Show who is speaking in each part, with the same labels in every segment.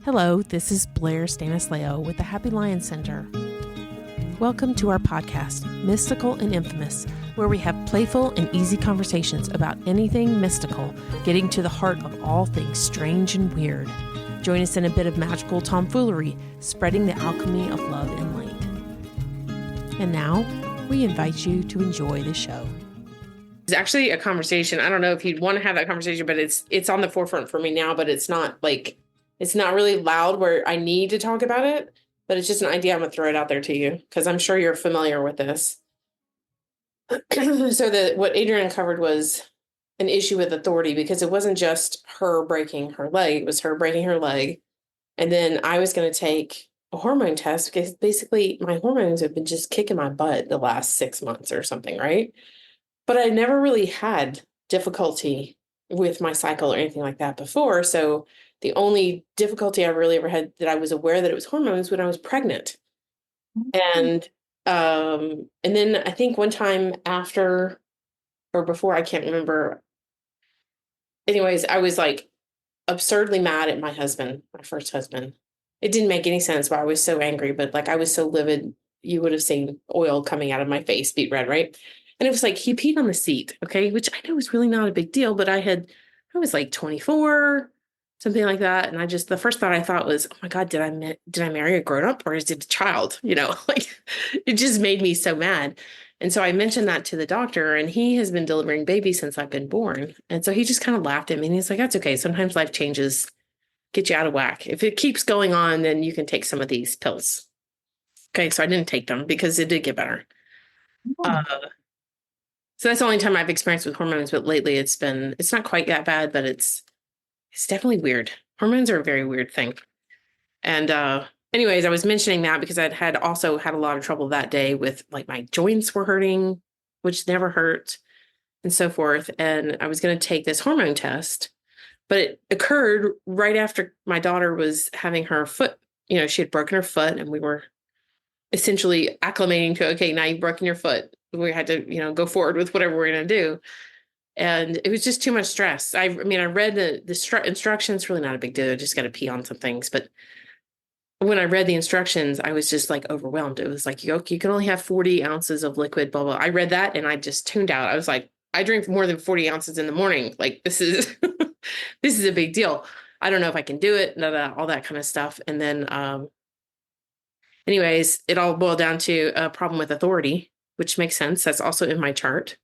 Speaker 1: Hello, this is Blair Stanislao with the Happy Lion Center. Welcome to our podcast, Mystical and Infamous, where we have playful and easy conversations about anything mystical, getting to the heart of all things strange and weird. Join us in a bit of magical tomfoolery, spreading the alchemy of love and light. And now, we invite you to enjoy the show. It's actually a conversation. I don't know if you'd want to have that conversation, but it's on the forefront for me now, but it's not really loud where I need to talk about it, but it's just an idea. I'm going to throw it out there to you because I'm sure you're familiar with this. So what Adrienne covered was an issue with authority because it wasn't just her breaking her leg. It was her breaking her leg. And then I was going to take a hormone test because basically my hormones have been just kicking my butt the last 6 months or something, right? But I never really had difficulty with my cycle or anything like that before. So the only difficulty I really ever had that I was aware that it was hormones when I was pregnant. And then I think one time after or before, I can't remember. Anyways, I was like absurdly mad at my husband, my first husband. It didn't make any sense why I was so angry, but like I was so livid, you would have seen oil coming out of my face, beet red, right? And it was like he peed on the seat, okay, which I know is really not a big deal, but I was like 24. Something like that. And the first thought I thought was, oh my God, did I marry a grown up or is it a child? Like it just made me so mad. And so I mentioned that to the doctor and he has been delivering babies since I've been born. And so he just kind of laughed at me and he's like, that's okay. Sometimes life changes, get you out of whack. If it keeps going on, then you can take some of these pills. Okay. So I didn't take them because it did get better. So that's the only time I've experienced with hormones, but lately it's not quite that bad, but it's definitely weird. Hormones are a very weird thing. And anyways, I was mentioning that because I'd also had a lot of trouble that day with like my joints were hurting, which never hurt, and so forth. And I was going to take this hormone test, but it occurred right after my daughter was having her foot, she had broken her foot and we were essentially acclimating to, okay, now you've broken your foot. We had to, go forward with whatever we're going to do. And it was just too much stress. I read the instructions, really not a big deal. I just got to pee on some things. But when I read the instructions, I was just like overwhelmed. It was like, you can only have 40 ounces of liquid, blah, blah. I read that and I just tuned out. I was like, I drink more than 40 ounces in the morning. Like this is, this is a big deal. I don't know if I can do it, all that kind of stuff. And then, anyways, it all boiled down to a problem with authority, which makes sense. That's also in my chart,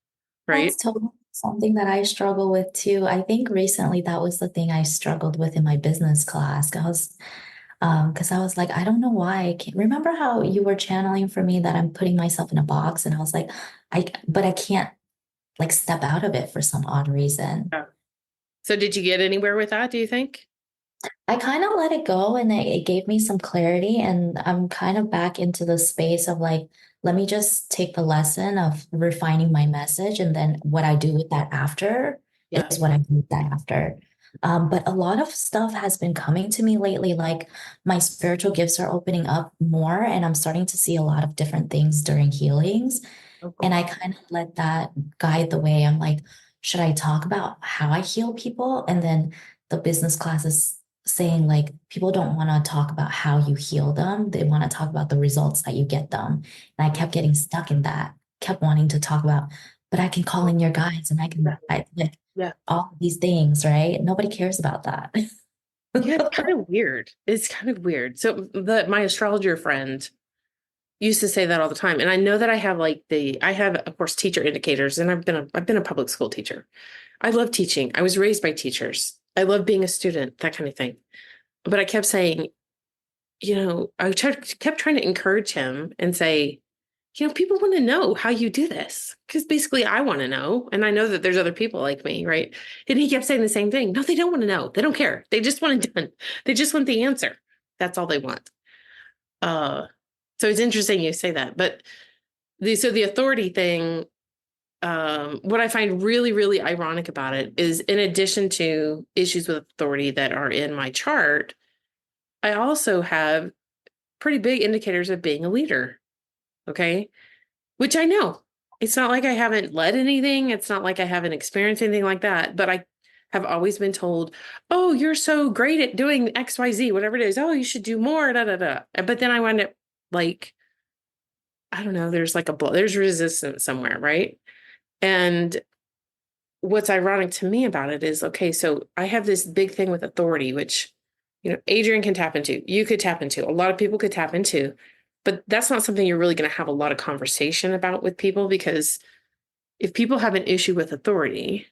Speaker 1: right?
Speaker 2: That's totally something that I struggle with too. I think recently that was the thing I struggled with in my business class. Because I was like, I don't know why I can't remember how you were channeling for me that I'm putting myself in a box, and I was like, but I can't like step out of it for some odd reason.
Speaker 1: Yeah. So did you get anywhere with that, do you think?
Speaker 2: I kind of let it go and it gave me some clarity, and I'm kind of back into the space of like, let me just take the lesson of refining my message, and then what I do with that after is what I do with that after. But a lot of stuff has been coming to me lately, like my spiritual gifts are opening up more, and I'm starting to see a lot of different things during healings. And I kind of let that guide the way. I'm like, should I talk about how I heal people? And then the business class is saying like people don't want to talk about how you heal them. They want to talk about the results that you get them. And I kept getting stuck in that, kept wanting to talk about, but I can call in your guides and all of these things, right? Nobody cares about that.
Speaker 1: Yeah, it's kind of weird. It's kind of weird. So my astrologer friend used to say that all the time. And I know that I have of course teacher indicators, and I've been a public school teacher. I love teaching. I was raised by teachers. I love being a student, that kind of thing. But I kept saying, kept trying to encourage him and say, people want to know how you do this. Because basically I want to know. And I know that there's other people like me, right? And he kept saying the same thing. No, they don't want to know. They don't care. They just want it done. They just want the answer. That's all they want. So it's interesting you say that. But the authority thing, what I find really, really ironic about it is in addition to issues with authority that are in my chart, I also have pretty big indicators of being a leader. Okay. Which I know. It's not like I haven't led anything. It's not like I haven't experienced anything like that, but I have always been told, oh, you're so great at doing XYZ, whatever it is. Oh, you should do more, da da da. But then I wind up like, I don't know, there's like there's resistance somewhere, right? And what's ironic to me about it is, okay, so I have this big thing with authority, which, Adrian can tap into, you could tap into, a lot of people could tap into, but that's not something you're really going to have a lot of conversation about with people, because if people have an issue with authority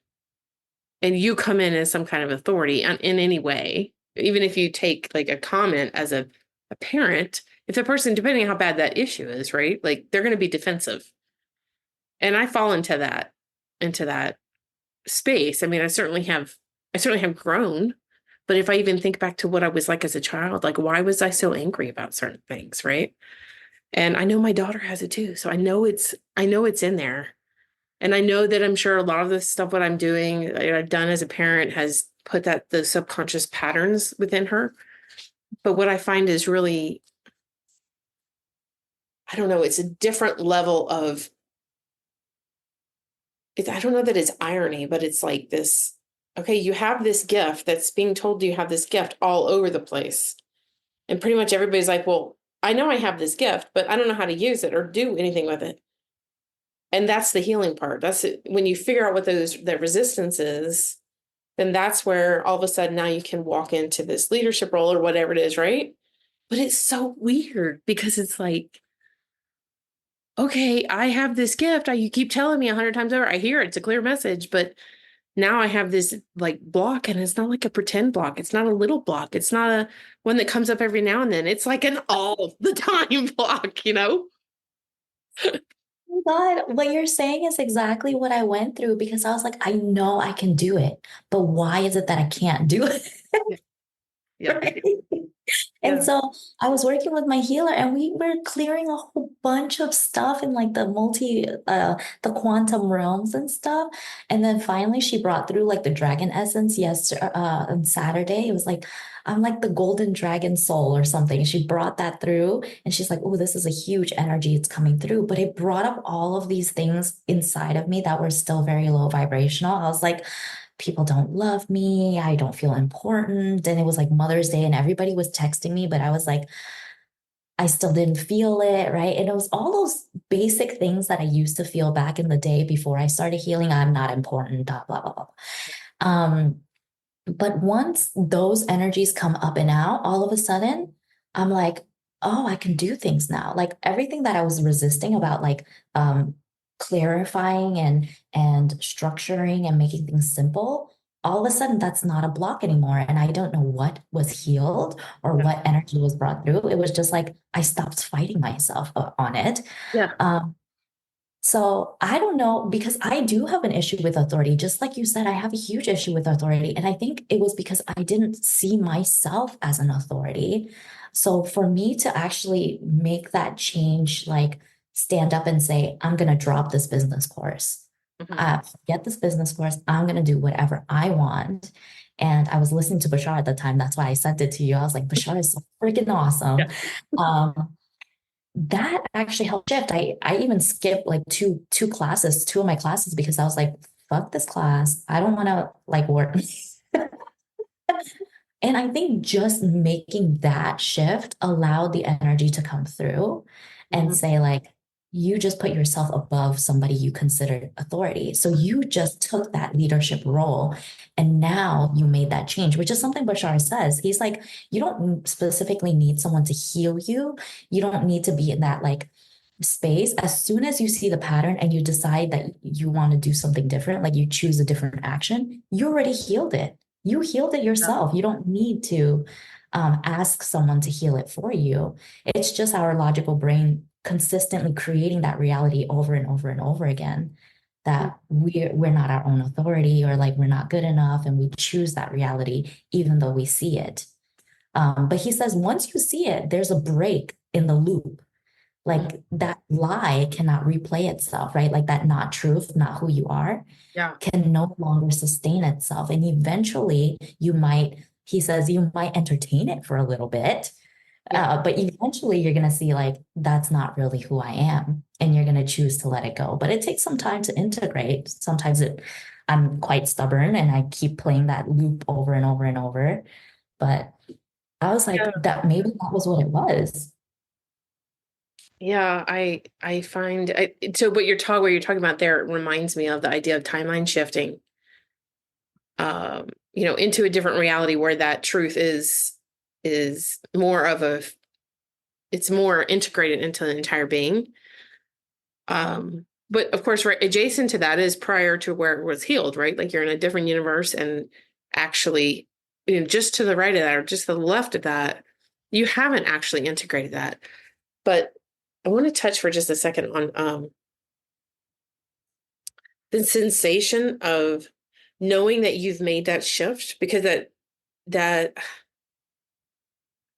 Speaker 1: and you come in as some kind of authority in any way, even if you take like a comment as a parent, if the person, depending on how bad that issue is, right, like they're going to be defensive. And I fall into that space. I mean, I certainly have grown, but if I even think back to what I was like as a child, like why was I so angry about certain things, right? And I know my daughter has it too. So I know it's in there. And I know that I'm sure a lot of the stuff what I'm doing, I've done as a parent has put the subconscious patterns within her. But what I find is really, I don't know, it's a different level of I don't know that it's irony, but it's like this, okay, you have this gift that's being told you have this gift all over the place. And pretty much everybody's like, well, I know I have this gift, but I don't know how to use it or do anything with it. And that's the healing part. That's it. When you figure out what that resistance is, then that's where all of a sudden now you can walk into this leadership role or whatever it is, right? But it's so weird because it's like, okay, I have this gift. You keep telling me 100 times over. I hear it. It's a clear message, but now I have this like block, and it's not like a pretend block. It's not a little block. It's not a one that comes up every now and then. It's like an all the time block.
Speaker 2: Oh God, what you're saying is exactly what I went through because I was like, I know I can do it, but why is it that I can't do it?
Speaker 1: Yeah. Yeah.
Speaker 2: Right? And
Speaker 1: Yeah.
Speaker 2: so I was working with my healer and we were clearing a whole bunch of stuff in like the quantum realms and stuff. And then finally she brought through like the dragon essence on Saturday. It was like, I'm like the golden dragon soul or something. She brought that through and she's like, oh, this is a huge energy. It's coming through. But it brought up all of these things inside of me that were still very low vibrational. I was like, people don't love me. I don't feel important. And it was like Mother's Day and everybody was texting me, but I was like, I still didn't feel it. Right. And it was all those basic things that I used to feel back in the day before I started healing. I'm not important, blah, blah, blah, blah. Um, but once those energies come up and out, all of a sudden, I'm like, oh, I can do things now. Like everything that I was resisting about, like clarifying and structuring and making things simple, all of a sudden that's not a block anymore. And I don't know what was healed or
Speaker 1: Yeah.
Speaker 2: what energy was brought through. It was just like I stopped fighting myself on it.
Speaker 1: Yeah.
Speaker 2: Um, so I don't know because I do have an issue with authority. Just like you said, I have a huge issue with authority. And I think it was because I didn't see myself as an authority. So for me to actually make that change, like stand up and say, I'm going to drop this business course,
Speaker 1: Mhm.
Speaker 2: get this business course, I'm going to do whatever I want. And I was listening to Bashar at the time. That's why I sent it to you. I was like, Bashar is so freaking awesome.
Speaker 1: Yeah.
Speaker 2: Um, that actually helped shift. I even skipped like two classes, two of my classes because I was like, fuck this class. I don't want to like work. And I think just making that shift allowed the energy to come through and
Speaker 1: Mhm.
Speaker 2: say, like, you just put yourself above somebody you considered authority. So you just took that leadership role and now you made that change, which is something Bashar says. He's like, you don't specifically need someone to heal you. You don't need to be in that like space. As soon as you see the pattern and you decide that you want to do something different, like you choose a different action, you already healed it. You healed it
Speaker 1: Yeah.
Speaker 2: yourself. You don't need to ask someone to heal it for you. It's just our logical brain consistently creating that reality over and over and over again that we're not our own authority or like we're not good enough and we choose that reality even though we see it. But he says once you see it, there's a break in the loop.
Speaker 1: Mhm.
Speaker 2: Like that lie cannot replay itself, right? Like that not truth, not who you are,
Speaker 1: Yeah.
Speaker 2: can no longer sustain itself. And eventually he says, you might entertain it for a little bit,
Speaker 1: Yeah.
Speaker 2: but eventually you're going to see like, that's not really who I am. And you're going to choose to let it go. But it takes some time to integrate. Sometimes I'm quite stubborn and I keep playing that loop over and over and over. But I was
Speaker 1: Yeah.
Speaker 2: like, that maybe that was what it was.
Speaker 1: Yeah, I find so what you're talking about there reminds me of the idea of timeline shifting, into a different reality where that truth is more of a it's more integrated into the entire being. But of course, right adjacent to that is prior to where it was healed, right? Like you're in a different universe and actually, just to the right of that or just to the left of that, you haven't actually integrated that. But I want to touch for just a second on the sensation of knowing that you've made that shift because that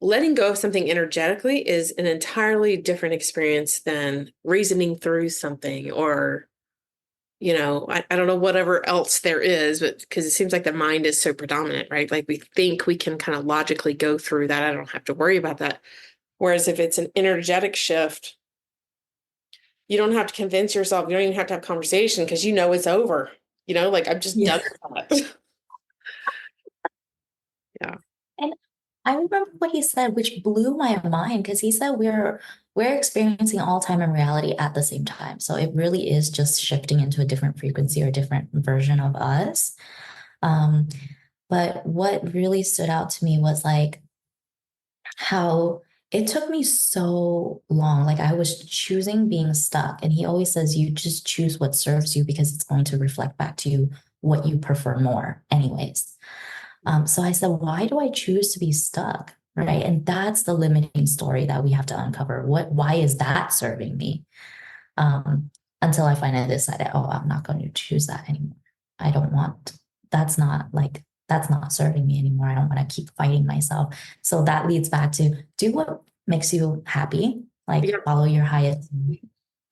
Speaker 1: letting go of something energetically is an entirely different experience than reasoning through something or I don't know whatever else there is, but because it seems like the mind is so predominant, right? Like we think we can kind of logically go through that. I don't have to worry about that. Whereas if it's an energetic shift, you don't have to convince yourself, you don't even have to have conversation because it's over. Like I'm just done
Speaker 2: Yeah.
Speaker 1: with that. Yeah.
Speaker 2: And I remember what he said, which blew my mind, because he said we're experiencing all time and reality at the same time. So it really is just shifting into a different frequency or different version of us. Um, but what really stood out to me was like how it took me so long. Like I was choosing being stuck. And he always says you just choose what serves you because it's going to reflect back to you what you prefer more, anyways. So I said, why do I choose to be stuck? Right. And that's the limiting story that we have to uncover. Why is that serving me? Um, until I finally decided, oh, I'm not going to choose that anymore. I don't want, that's not like, that's not serving me anymore. I don't want to keep fighting myself. So that leads back to do what makes you happy, like
Speaker 1: Yeah.
Speaker 2: follow your highest.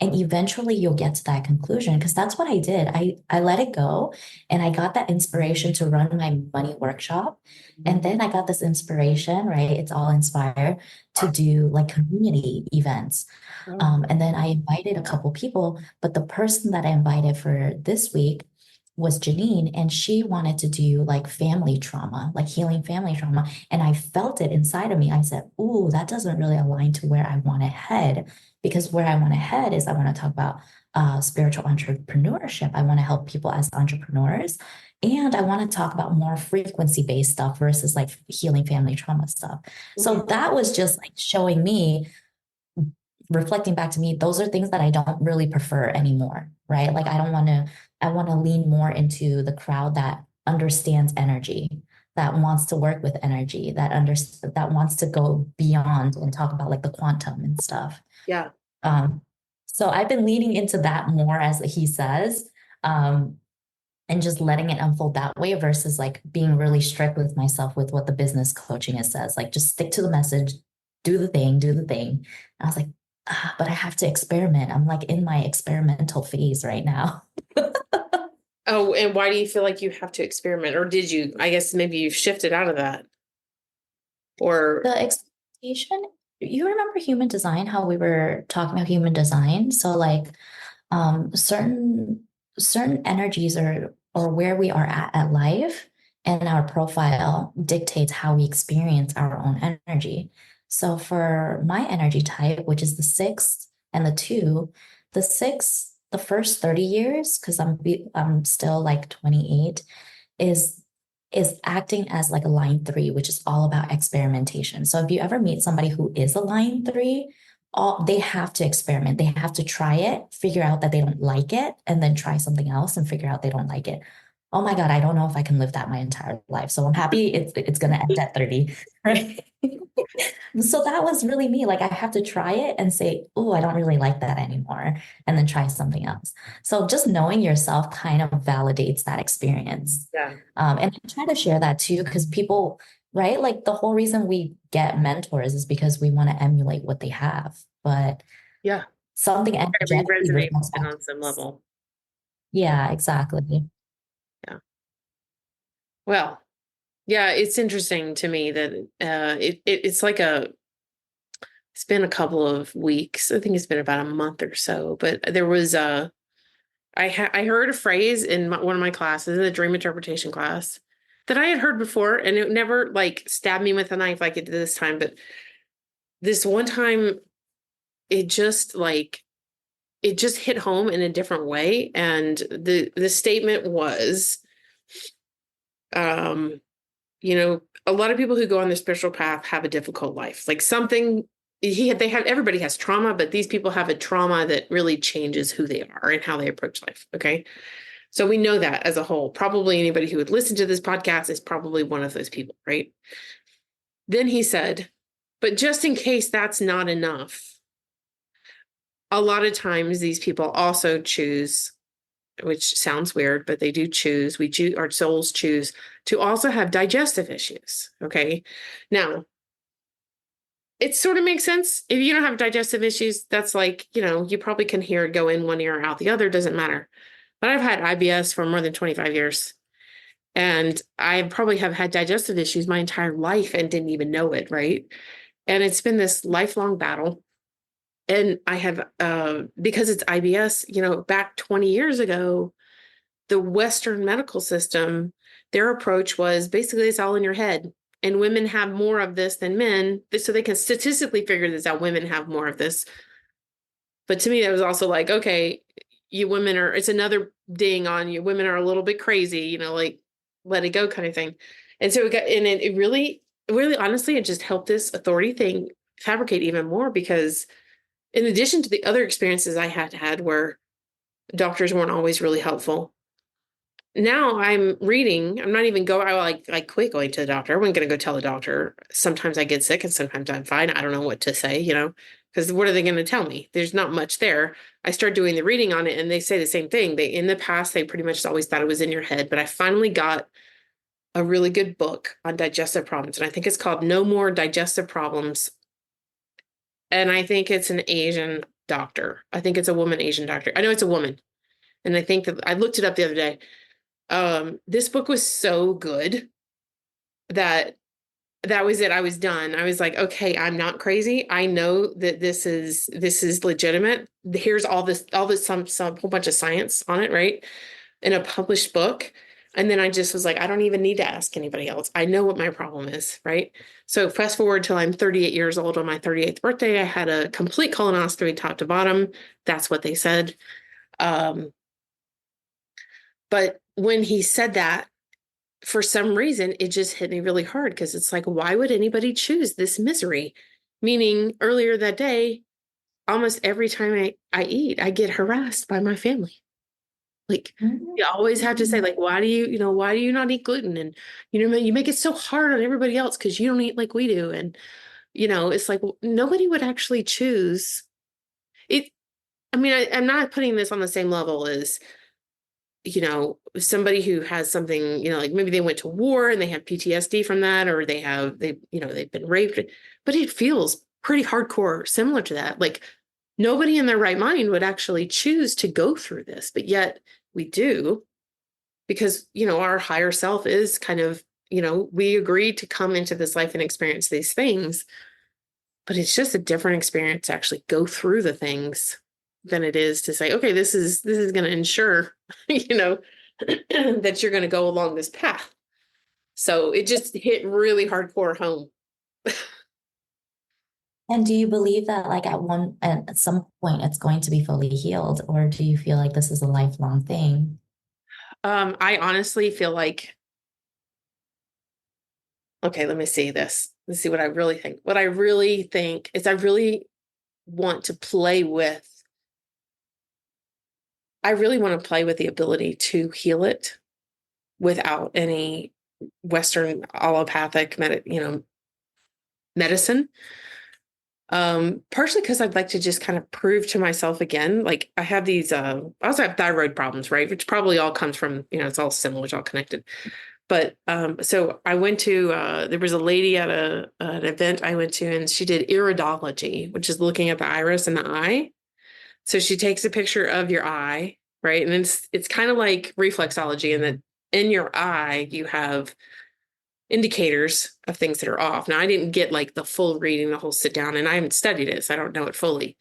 Speaker 2: And eventually you'll get to that conclusion because that's what I did. I let it go and I got that inspiration to run my money workshop. And then I got this inspiration, right? It's all inspired to do like community events.
Speaker 1: Oh,
Speaker 2: And then I invited a couple people, but the person that I invited for this week was Janine, and she wanted to do like family trauma, like healing family trauma. And I felt it inside of me. I said, "Ooh, that doesn't really align to where I want to head." Because where I want to head is I want to talk about spiritual entrepreneurship. I want to help people as entrepreneurs. And I want to talk about more frequency-based stuff versus like healing family trauma stuff. So
Speaker 1: mhm.
Speaker 2: that was just like showing me, reflecting back to me, those are things that I don't really prefer anymore, right? Like I want to lean more into the crowd that understands energy, that wants to work with energy, that wants to go beyond and talk about like the quantum and stuff.
Speaker 1: Yeah.
Speaker 2: Um, so I've been leaning into that more as he says, um, and just letting it unfold that way versus like being really strict with myself with what the business coaching is says. Like just stick to the message, do the thing, do the thing. And I was like, but I have to experiment. I'm like in my experimental phase right now.
Speaker 1: Oh, and why do you feel like you have to experiment? Or did you? I guess maybe you've shifted out of that. Or
Speaker 2: The expectation, you remember human design, how we were talking about human design? So like certain energies or where we are at life and our profile dictates how we experience our own energy. So for my energy type, which is the six and the two, the six, the first 30 years, because I'm still like 28, is is acting as like a line three, which is all about experimentation. So if you ever meet somebody who is a line three, they have to experiment. They have to try it, figure out that they don't like it, and then try something else and figure out they don't like it. Oh my God, I don't know if I can live that my entire life. So I'm happy it's gonna end at 30, right? So that was really me. Like I have to try it and say, oh, I don't really like that anymore, and then try something else. So just knowing yourself kind of validates that experience.
Speaker 1: yeah,
Speaker 2: And I try to share that too, because people, right? Like the whole reason we get mentors is because we want to emulate what they have. But
Speaker 1: yeah.
Speaker 2: something
Speaker 1: We
Speaker 2: energetically
Speaker 1: resonate with
Speaker 2: reflects
Speaker 1: it
Speaker 2: back to
Speaker 1: on some
Speaker 2: us.
Speaker 1: level.
Speaker 2: Yeah, exactly.
Speaker 1: Yeah. Well, yeah, it's interesting to me that it's like it's been a couple of weeks. I think it's been about a month or so, but there was I heard a phrase in one of my classes, the dream interpretation class, that I had heard before, and it never like stabbed me with a knife like it did this time. But this one time, it just like it just hit home in a different way. And the statement was, um, a lot of people who go on the spiritual path have a difficult life. Like something they have everybody has trauma, but these people have a trauma that really changes who they are and how they approach life. Okay. So we know that as a whole. Probably anybody who would listen to this podcast is probably one of those people, right? Then he said, but just in case that's not enough, a lot of times these people also choose, which sounds weird, but they do choose, our souls choose to also have digestive issues. Okay. Now, it sort of makes sense. If you don't have digestive issues, that's like, you probably can hear it go in one ear, out the other, doesn't matter. But I've had IBS for more than 25 years. And I probably have had digestive issues my entire life and didn't even know it, right? And it's been this lifelong battle. And I have, because it's IBS, back 20 years ago, the Western medical system, their approach was basically it's all in your head. And women have more of this than men. So they can statistically figure this out. Women have more of this. But to me, that was also like, okay, you women it's another ding on you. Women are a little bit crazy, like let it go kind of thing. And so it really, really honestly, it just helped this authority thing fabricate even more because in addition to the other experiences I had where doctors weren't always really helpful, now I'm reading. I'm not even going. I quit going to the doctor. I wasn't going to go tell the doctor. Sometimes I get sick and sometimes I'm fine. I don't know what to say, because what are they going to tell me? There's not much there. I start doing the reading on it and they say the same thing. In the past, they pretty much always thought it was in your head, but I finally got a really good book on digestive problems. And I think it's called No More Digestive Problems. And I think it's an Asian doctor. I think it's a woman Asian doctor. I know it's a woman. And I think that I looked it up the other day. This book was so good that was it. I was done. I was like, okay, I'm not crazy. I know that this is legitimate. Here's all this, some whole bunch of science on it, right? In a published book. And then I just was like, I don't even need to ask anybody else. I know what my problem is, right? So fast forward till I'm 38 years old on my 38th birthday. I had a complete colonoscopy top to bottom. That's what they said. But when he said that, for some reason, it just hit me really hard because it's like, why would anybody choose this misery? Meaning earlier that day, almost every time I eat, I get harassed by my family. Like you always have to say, like, why do you not eat gluten? And, you make it so hard on everybody else because you don't eat like we do. And, it's like nobody would actually choose it. I mean, I'm not putting this on the same level as somebody who has something, like maybe they went to war and they have PTSD from that, or they've been raped, but it feels pretty hardcore, similar to that. Like nobody in their right mind would actually choose to go through this, but yet we do because, our higher self is kind of, we agreed to come into this life and experience these things, but it's just a different experience to actually go through the things than it is to say, okay, this is going to ensure, that you're going to go along this path. So it just hit really hardcore home.
Speaker 2: And do you believe that like at some point it's going to be fully healed, or do you feel like this is a lifelong thing?
Speaker 1: I honestly feel like, okay, let me see this. Let's see what I really think. What I really think is I really want to play with, I really want to play with the ability to heal it without any Western allopathic medicine. Partially because I'd like to just kind of prove to myself again, like I have these, I also have thyroid problems, right? Which probably all comes from, it's all similar, it's all connected. But so I went to, there was a lady at an event I went to, and she did iridology, which is looking at the iris and the eye. So she takes a picture of your eye, right? And it's kind of like reflexology in that in your eye, you have indicators of things that are off. Now, I didn't get like the full reading, the whole sit down, and I haven't studied it, so I don't know it fully.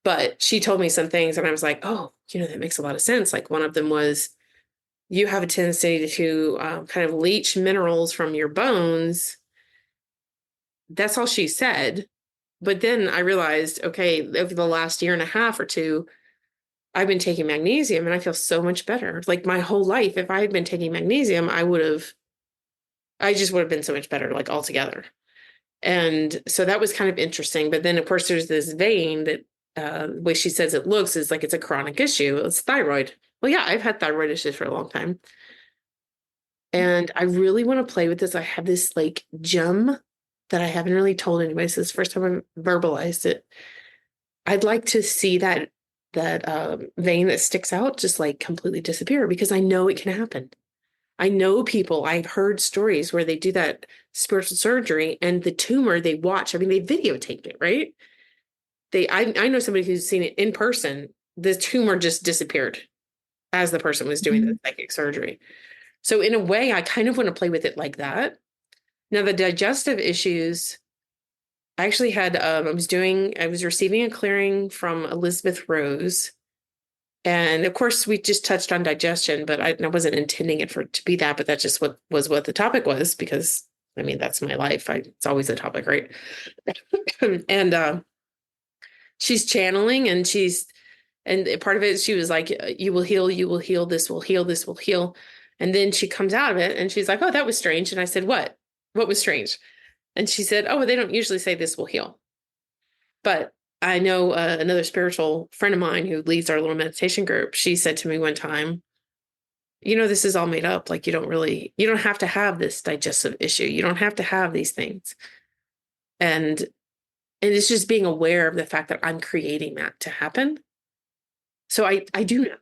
Speaker 1: But she told me some things and I was like, oh, that makes a lot of sense. Like one of them was you have a tendency to kind of leach minerals from your bones. That's all she said. But then I realized, okay, over the last year and a half or two, I've been taking magnesium and I feel so much better. Like my whole life, if I had been taking magnesium, I just would have been so much better, like altogether. And so that was kind of interesting. But then, of course, there's this vein that the way she says it looks is like it's a chronic issue. It's thyroid. Well, yeah, I've had thyroid issues for a long time. And I really want to play with this. I have this like gem that I haven't really told anybody. So this is the first time I've verbalized it. I'd like to see that vein that sticks out just like completely disappear because I know it can happen. I know people, I've heard stories where they do that spiritual surgery and the tumor they watch, I mean, they videotaped it, right? I know somebody who's seen it in person. The tumor just disappeared as the person was doing the
Speaker 2: Mhm.
Speaker 1: psychic surgery. So in a way, I kind of want to play with it like that. Now, the digestive issues, I actually had, I was receiving a clearing from Elizabeth Rose. And of course, we just touched on digestion, but I wasn't intending it for it to be that, but that's just what the topic was because I mean, that's my life. It's always a topic, right? And she's channeling and part of it, she was like, you will heal, this will heal, this will heal. And then she comes out of it and she's like, oh, that was strange. And I said, what? What was strange? And she said, oh, well, they don't usually say this will heal. But I know another spiritual friend of mine who leads our little meditation group. She said to me one time, this is all made up. Like you don't have to have this digestive issue. You don't have to have these things. And it's just being aware of the fact that I'm creating that to happen. So I do know.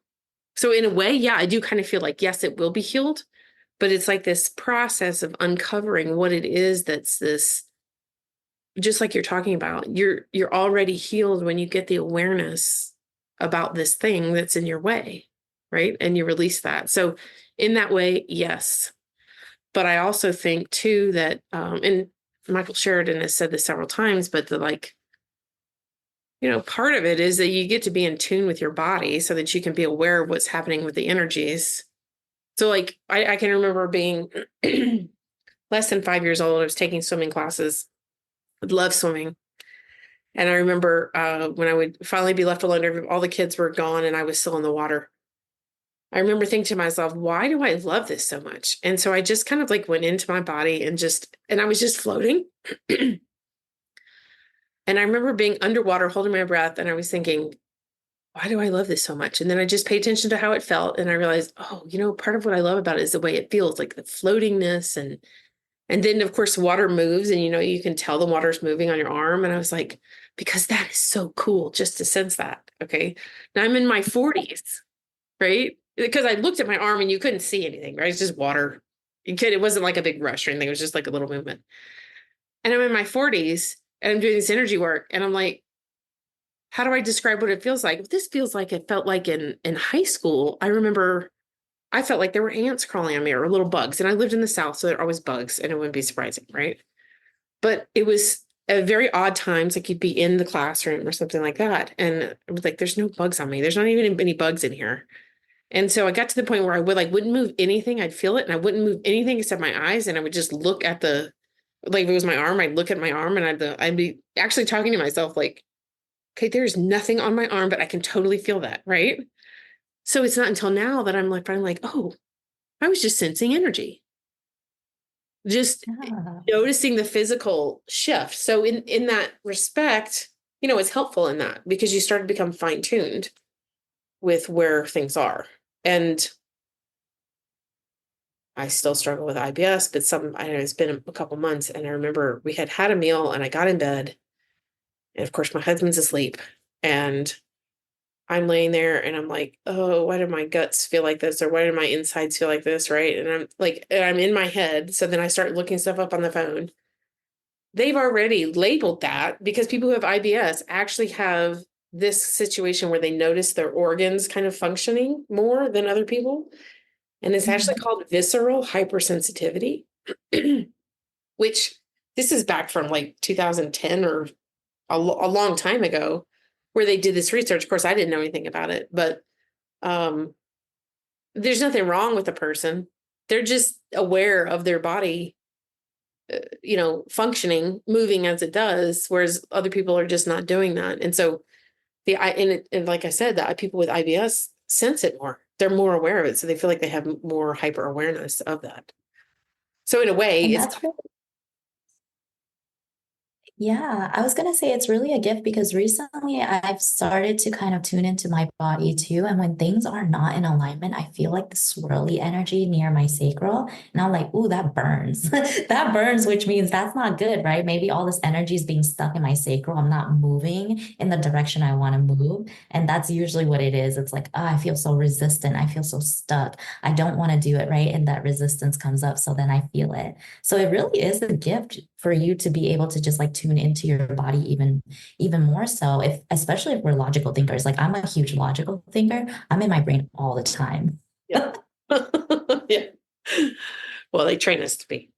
Speaker 1: So in a way, yeah, I do kind of feel like, yes, it will be healed, but it's like this process of uncovering what it is that's this, just like you're talking about, you're already healed when you get the awareness about this thing that's in your way, right? And you release that. So in that way, yes. But I also think too that and Michael Sheridan has said this several times, but the like, part of it is that you get to be in tune with your body so that you can be aware of what's happening with the energies. So like I can remember being less than 5 years old. I was taking swimming classes. I love swimming. And I remember when I would finally be left alone, all the kids were gone and I was still in the water. I remember thinking to myself, why do I love this so much? And so I just kind of like went into my body and I was just floating. And I remember being underwater, holding my breath. And I was thinking, why do I love this so much? And then I just paid attention to how it felt. And I realized, oh, part of what I love about it is the way it feels, like the floatingness. And then of course water moves and you can tell the water's moving on your arm. And I was like, because that is so cool just to sense that. Okay. Now I'm in my 40s, right? Because I looked at my arm and you couldn't see anything, right? It's just water. It wasn't like a big rush or anything. It was just like a little movement. And I'm in my 40s and I'm doing this energy work. And I'm like, how do I describe what it feels like? This feels like it felt like in high school. I remember I felt like there were ants crawling on me or little bugs. And I lived in the South, so there are always bugs, and it wouldn't be surprising, right? But it was at very odd times, like you'd be in the classroom or something like that. And it was like, there's no bugs on me. There's not even any bugs in here. And so I got to the point where I wouldn't move anything. I'd feel it and I wouldn't move anything except my eyes. And I would just look at like if it was my arm, I'd look at my arm and I'd be actually talking to myself like, okay, there's nothing on my arm, but I can totally feel that, right? So it's not until now that I'm like, oh, I was just sensing energy, just
Speaker 2: Yeah.
Speaker 1: noticing the physical shift. So in that respect, it's helpful in that because you start to become fine-tuned with where things are. And I still struggle with IBS, but I know it's been a couple months and I remember we had a meal and I got in bed and of course my husband's asleep and I'm laying there and I'm like, oh, why do my guts feel like this? Or why do my insides feel like this? Right. And I'm in my head. So then I start looking stuff up on the phone. They've already labeled that because people who have IBS actually have this situation where they notice their organs kind of functioning more than other people. And it's actually
Speaker 2: Mhm.
Speaker 1: called visceral hypersensitivity, which this is back from like 2010 or a long time ago. where they did this research. Of course, I didn't know anything about it, but um, there's nothing wrong with a person. They're just aware of their body, functioning, moving as it does, whereas other people are just not doing that. And so and like I said, that people with IBS sense it more. They're more aware of it, so they feel like they have more hyper awareness of that. So in a way,
Speaker 2: And
Speaker 1: it's
Speaker 2: that's really, yeah, I was gonna say it's really a gift because recently I've started to kind of tune into my body too. And when things are not in alignment, I feel like the swirly energy near my sacral. And I'm like, ooh, that burns. That burns, which means that's not good, right? Maybe all this energy is being stuck in my sacral. I'm not moving in the direction I want to move. And that's usually what it is. It's like, oh, I feel so resistant. I feel so stuck. I don't want to do it, right? And that resistance comes up. So then I feel it. So it really is a gift for you to be able to just like tune into your body even more so, if especially if we're logical thinkers. Like I'm a huge logical thinker. I'm in my brain all the time.
Speaker 1: yeah. Yeah. Well, they train us to be,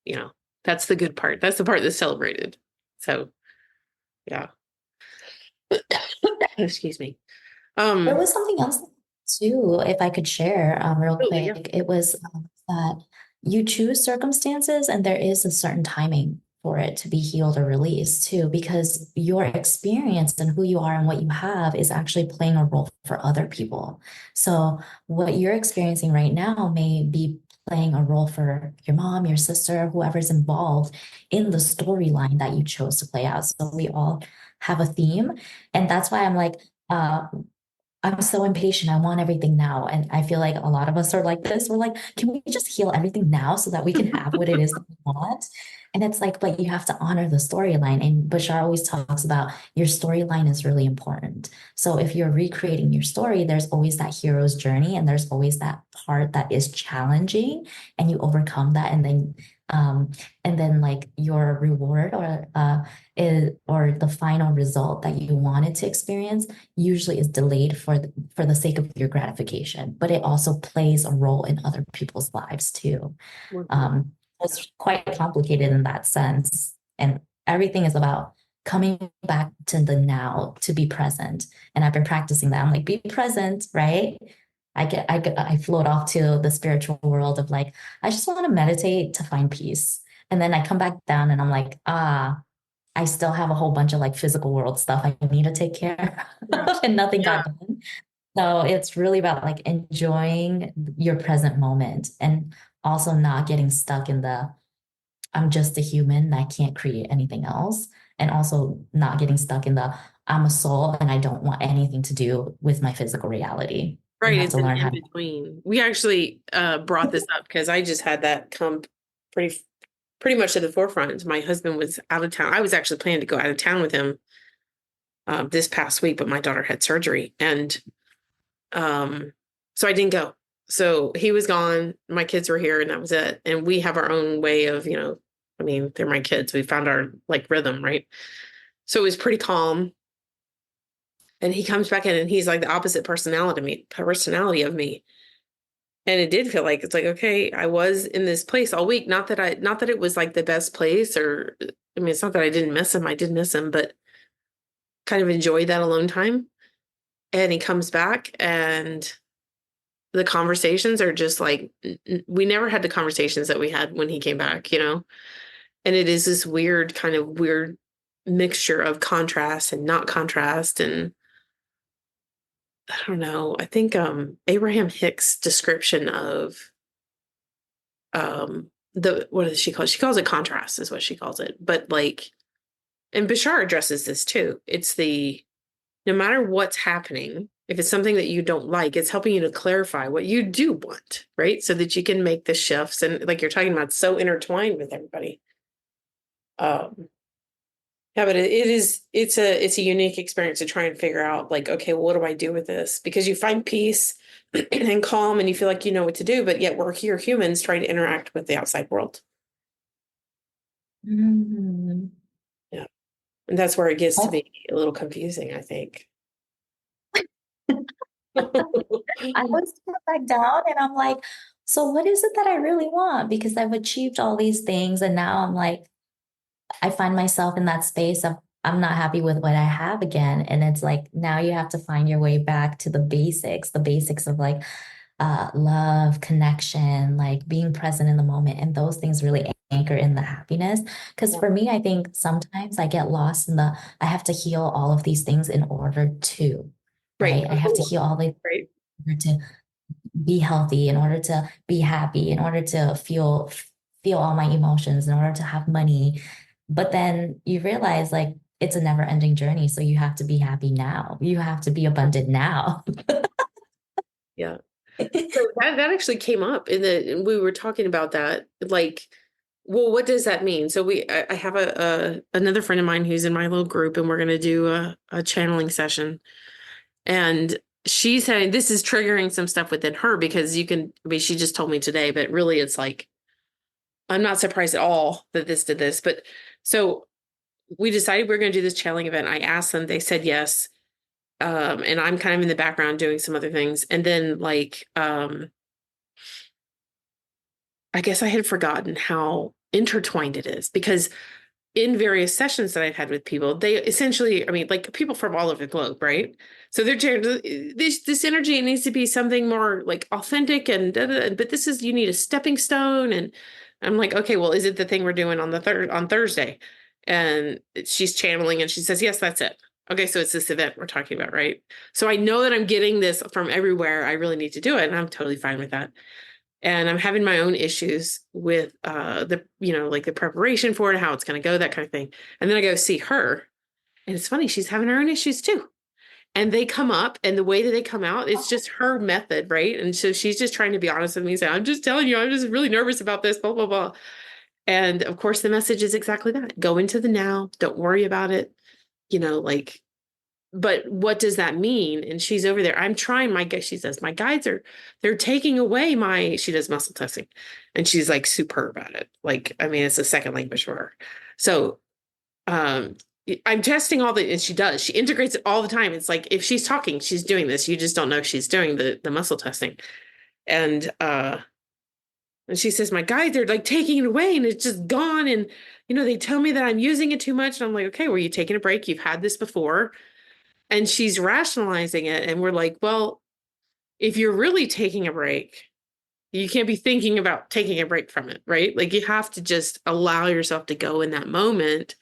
Speaker 1: you know, that's the good part. That's the part that's celebrated. So yeah. Excuse me.
Speaker 2: There
Speaker 1: Um,
Speaker 2: was something else too, if I could share real
Speaker 1: Absolutely, yeah.
Speaker 2: quick. It was that you choose circumstances and there is a certain timing for it to be healed or released too, because your experience and who you are and what you have is actually playing a role for other people. So what you're experiencing right now may be playing a role for your mom, your sister, whoever's involved in the storyline that you chose to play out. So we all have a theme. And that's why I'm like, I'm so impatient. I want everything now. And I feel like a lot of us are like this. We're like, can we just heal everything now so that we can have what it is that we want? And it's like, but you have to honor the storyline. And Bashar always talks about your storyline is really important. So if you're recreating your story, there's always that hero's journey and there's always that part that is challenging and you overcome that. Um, and then like your reward or the final result that you wanted to experience usually is delayed for the sake of your gratification, but it also plays a role in other people's lives too.
Speaker 1: Mhm.
Speaker 2: Um, it's quite complicated in that sense, and everything is about coming back to the now to be present. And I've been practicing that. I'm like, be present, right? I float off to the spiritual world of like, I just want to meditate to find peace. And then I come back down and I'm like, I still have a whole bunch of like physical world stuff I need to take care
Speaker 1: Yeah.
Speaker 2: of, and nothing
Speaker 1: Yeah.
Speaker 2: got done. So it's really about like enjoying your present moment and also not getting stuck in the I'm just a human that can't create anything else. And also not getting stuck in the I'm a soul and I don't want anything to do with my physical reality. You
Speaker 1: Right.
Speaker 2: have
Speaker 1: It's
Speaker 2: to
Speaker 1: an
Speaker 2: learn
Speaker 1: in
Speaker 2: how
Speaker 1: between. We actually brought this up because I just had that come pretty pretty much to the forefront. My husband was out of town. I was actually planning to go out of town with him this past week, but my daughter had surgery, and um, so I didn't go. So he was gone. My kids were here, and that was it. And we have our own way of, I mean, they're my kids. We found our like rhythm, right? So it was pretty calm. And he comes back in, and he's like the opposite personality of me. And it did feel like it's like, okay, I was in this place all week. Not that it was like the best place, or I mean, it's not that I didn't miss him. I did miss him, but kind of enjoyed that alone time. And he comes back, and the conversations are just like we never had the conversations that we had when he came back, And it is this weird mixture of contrast and not contrast. And I don't know. I think Abraham Hicks' description of the what does she call it? She calls it contrast is what she calls it. But like, and Bashar addresses this too. It's the no matter what's happening, if it's something that you don't like, it's helping you to clarify what you do want, right? So that you can make the shifts. And like you're talking about, so intertwined with everybody. Yeah, but it's a unique experience to try and figure out like, okay, well, what do I do with this? Because you find peace and calm and you feel like you know what to do, but yet we're here humans trying to interact with the outside world.
Speaker 2: Mhm.
Speaker 1: Yeah. And that's where it gets to
Speaker 2: Oh,
Speaker 1: be a little confusing, I think.
Speaker 2: I always come back down and I'm like, so what is it that I really want? Because I've achieved all these things and now I'm like, I find myself in that space of I'm not happy with what I have again. And it's like now you have to find your way back to the basics of like love, connection, like being present in the moment. And those things really anchor in the happiness. Because
Speaker 1: Yeah.
Speaker 2: for me, I think sometimes I get lost in I have to heal all of these things in order to,
Speaker 1: Right.
Speaker 2: right? I have to heal all these
Speaker 1: Right.
Speaker 2: in order to be healthy, in order to be happy, in order to feel all my emotions, in order to have money. But then you realize like it's a never ending journey. So you have to be happy now. You have to be abundant now.
Speaker 1: Yeah. So that actually came up and we were talking about that. Like, well, what does that mean? So I have another friend of mine who's in my little group, and we're going to do a channeling session. And she's saying this is triggering some stuff within her because I mean, she just told me today, but really it's like, I'm not surprised at all that this did this. But so we decided we are going to do this channeling event. I asked them, they said yes. And I'm kind of in the background doing some other things. And then I guess I had forgotten how intertwined it is because in various sessions that I've had with people, they essentially, I mean, like people from all over the globe, right? So they're this energy needs to be something more like authentic and but this is you need a stepping stone. And I'm like, okay, well, is it the thing we're doing on on Thursday? And she's channeling and she says, yes, that's it. Okay, so it's this event we're talking about, right? So I know that I'm getting this from everywhere. I really need to do it, and I'm totally fine with that. And I'm having my own issues with like the preparation for it, how it's going to go, that kind of thing. And then I go see her, and it's funny, she's having her own issues too. And they come up, and the way that they come out, it's just her method, right? And so she's just trying to be honest with me, say, I'm just telling you, I'm just really nervous about this, blah, blah, blah. And of course, the message is exactly that. Go into the now, don't worry about it. Like, but what does that mean? And she's over there. I'm trying she says, my guides they're taking away she does muscle testing, and she's like superb at it. Like, I mean, it's a second language for her. So, um, I'm testing and she integrates it all the time. It's like, if she's talking, she's doing this. You just don't know she's doing the muscle testing. And she says, my guides are like taking it away and it's just gone. And, they tell me that I'm using it too much. And I'm like, okay, were you taking a break? You've had this before. And she's rationalizing it. And we're like, well, if you're really taking a break, you can't be thinking about taking a break from it, right? Like, you have to just allow yourself to go in that moment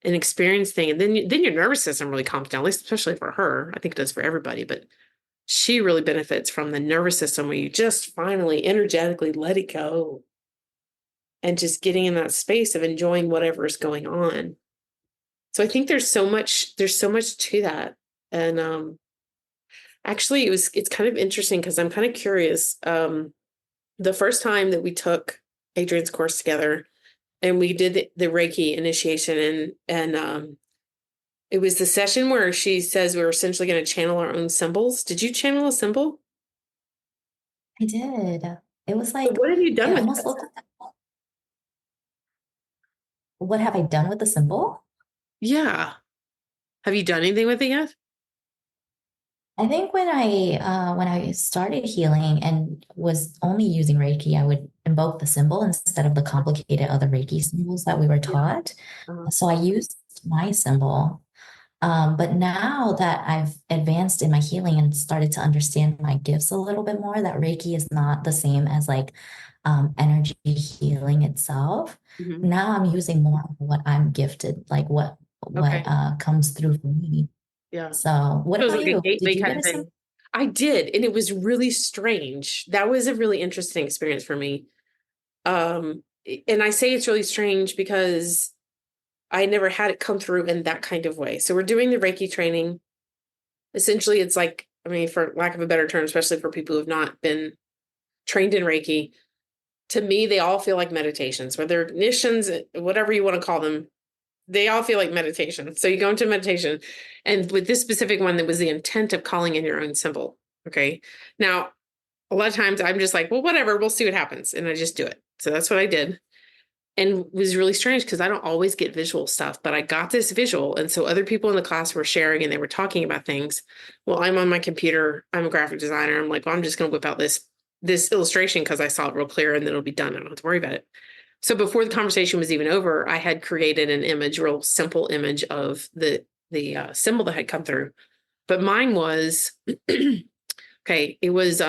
Speaker 1: and experience things. And then your nervous system really calms down, at least especially for her. I think it does for everybody, but she really benefits from the nervous system where you just finally energetically let it go and just getting in that space of enjoying whatever is going on. So I think there's so much to that. And actually it's kind of interesting because I'm kind of curious. The first time that we took Adrian's course together and we did the Reiki initiation, and it was the session where she says we were essentially going to channel our own symbols. Did you channel a symbol?
Speaker 2: I did. It was
Speaker 1: So
Speaker 2: like,
Speaker 1: what have you
Speaker 2: it
Speaker 1: done with
Speaker 2: almost
Speaker 1: this?
Speaker 2: looked like, what have I done with the symbol?
Speaker 1: Yeah. Have you done anything with it yet?
Speaker 2: I think when I started healing and was only using Reiki, I would invoke the symbol instead of the complicated other Reiki symbols that we were
Speaker 1: Yeah.
Speaker 2: taught.
Speaker 1: Uh-huh.
Speaker 2: So I used my symbol. But now that I've advanced in my healing and started to understand my gifts a little bit more, that Reiki is not the same as like energy healing itself.
Speaker 1: Mhm.
Speaker 2: Now I'm using more of what I'm gifted, like what
Speaker 1: Okay.
Speaker 2: comes through for me.
Speaker 1: Yeah.
Speaker 2: So, what
Speaker 1: It was
Speaker 2: about
Speaker 1: like a
Speaker 2: you? Did
Speaker 1: gateway
Speaker 2: you
Speaker 1: kind
Speaker 2: get
Speaker 1: of
Speaker 2: a symbol?
Speaker 1: thing. I did, and it was really strange. That was a really interesting experience for me. And I say it's really strange because I never had it come through in that kind of way. So we're doing the Reiki training. Essentially, it's like, I mean, for lack of a better term, especially for people who have not been trained in Reiki, to me, they all feel like meditations, whether ignitions, whatever you want to call them, they all feel like meditation. So you go into meditation, and with this specific one, that was the intent of calling in your own symbol. Okay. Now, a lot of times I'm just like, well, whatever, we'll see what happens. And I just do it. So that's what I did. And it was really strange because I don't always get visual stuff, but I got this visual. And so other people in the class were sharing and they were talking about things. Well, I'm on my computer. I'm a graphic designer. I'm like, well, I'm just going to whip out this illustration because I saw it real clear and then it'll be done. I don't have to worry about it. So before the conversation was even over, I had created an image, real simple image of the symbol that had come through. But mine was okay. It was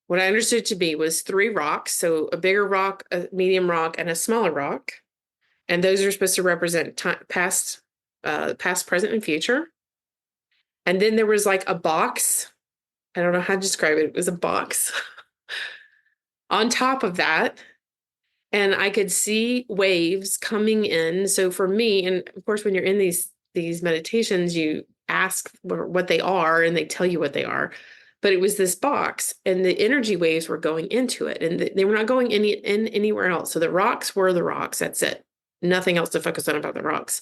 Speaker 1: what I understood to be was three rocks. So a bigger rock, a medium rock, and a smaller rock, and those are supposed to represent past, past, present, and future. And then there was like a box. I don't know how to describe it. It was a box on top of that, and I could see waves coming in. So for me, and of course, when you're in these meditations, you ask what they are, and they tell you what they are. But it was this box, and the energy waves were going into it, and they were not going anywhere else. So the rocks were the rocks. That's it. Nothing else to focus on about the rocks.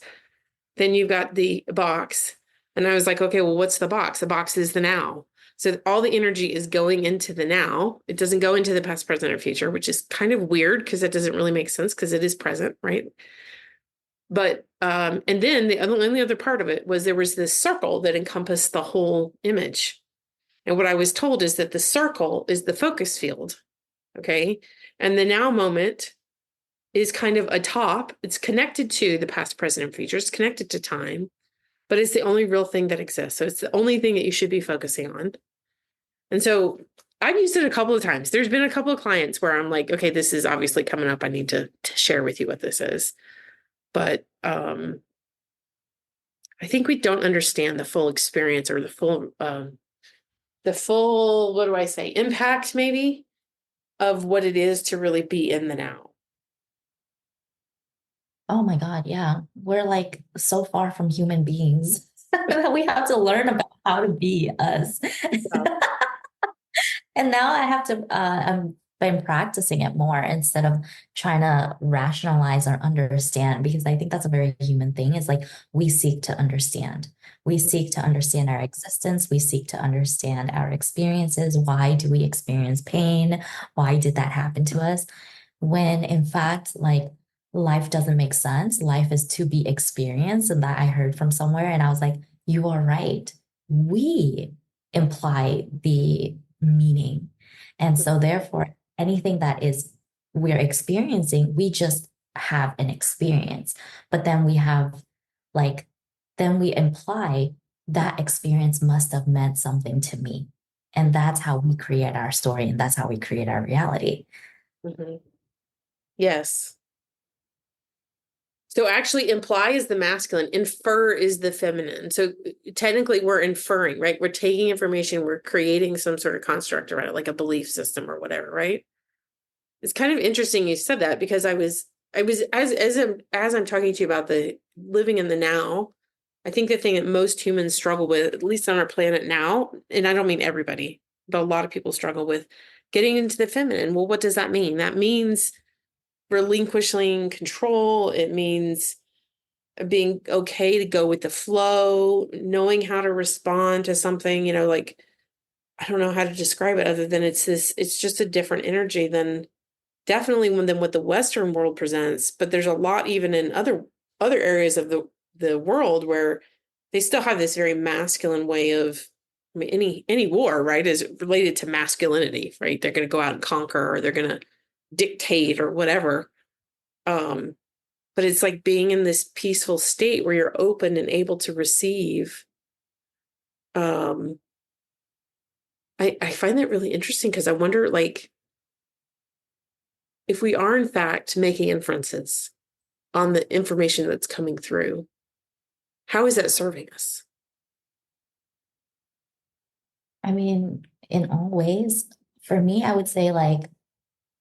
Speaker 1: Then you've got the box, and I was like, okay, well, what's the box? The box is the now. So all the energy is going into the now. It doesn't go into the past, present, or future, which is kind of weird because it doesn't really make sense because it is present, right? But and then the only other part of it was there was this circle that encompassed the whole image. And what I was told is that the circle is the focus field, okay? And the now moment is kind of atop. It's connected to the past, present, and future. It's connected to time, but it's the only real thing that exists. So it's the only thing that you should be focusing on. And so I've used it a couple of times. There's been a couple of clients where I'm like, okay, this is obviously coming up. I need to share with you what this is. But I think we don't understand the full experience or the full, what do I say, impact maybe of what it is to really be in the now.
Speaker 2: Oh my God, yeah. We're like so far from human beings that we have to learn about how to be us.
Speaker 1: Yeah.
Speaker 2: And now I have to, I've been practicing it more instead of trying to rationalize or understand, because I think that's a very human thing. Is like we seek to understand. We seek to understand our existence. We seek to understand our experiences. Why do we experience pain? Why did that happen to us? When in fact, like life doesn't make sense. Life is to be experienced. And that I heard from somewhere. And I was like, you are right. We imply the meaning. And so therefore, anything that is we're experiencing, we just have an experience. But then we have like, then we imply that experience must have meant something to me. And that's how we create our story, and that's how we create our reality.
Speaker 1: Mhm. Yes. So actually imply is the masculine, infer is the feminine. So technically we're inferring, right? We're taking information, we're creating some sort of construct around it, like a belief system or whatever, right? It's kind of interesting you said that, because I was as I'm talking to you about the living in the now, I think the thing that most humans struggle with, at least on our planet now, and I don't mean everybody, but a lot of people struggle with getting into the feminine. Well, what does that mean? That means relinquishing control. It means being okay to go with the flow, knowing how to respond to something, like I don't know how to describe it other than it's just a different energy than definitely than what the Western world presents. But there's a lot even in other areas of the world where they still have this very masculine way of, I mean, any war, right, is related to masculinity, right? They're going to go out and conquer, or they're going to dictate or whatever. But it's like being in this peaceful state where you're open and able to receive. I find that really interesting, because I wonder, like, if we are in fact making inferences on the information that's coming through, how is that serving us?
Speaker 2: I mean, in all ways, for me, I would say like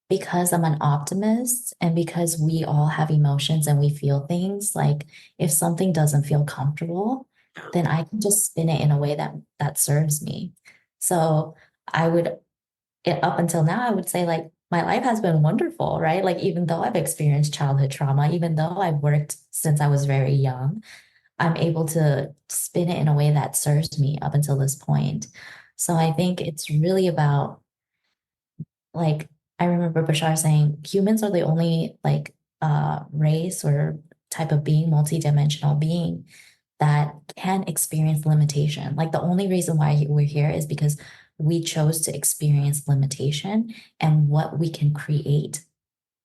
Speaker 2: because I'm an optimist and because we all have emotions and we feel things, like if something doesn't feel comfortable, then I can just spin it in a way that serves me. So I would, up until now, I would say like my life has been wonderful, right? Like even though I've experienced childhood trauma, even though I've worked since I was very young, I'm able to spin it in a way that serves me up until this point. So I think it's really about like I remember Bashar saying humans are the only like race or type of being, multidimensional being that can experience limitation. Like the only reason why we're here is because we chose to experience limitation and what we can create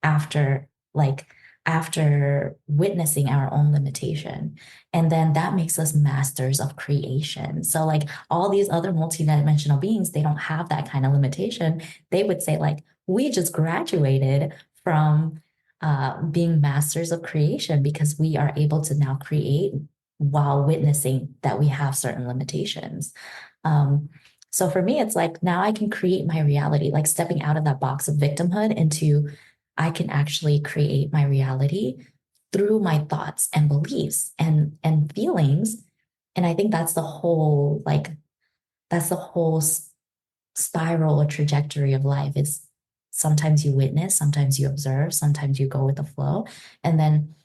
Speaker 2: after like after witnessing our own limitation. And then that makes us masters of creation. So like all these other multidimensional beings, they don't have that kind of limitation. They would say like, we just graduated from being masters of creation because we are able to now create while witnessing that we have certain limitations. Um, so for me, it's like now I can create my reality, like stepping out of that box of victimhood into I can actually create my reality through my thoughts and beliefs and feelings. And I think that's the whole spiral or trajectory of life is sometimes you witness, sometimes you observe, sometimes you go with the flow. And then,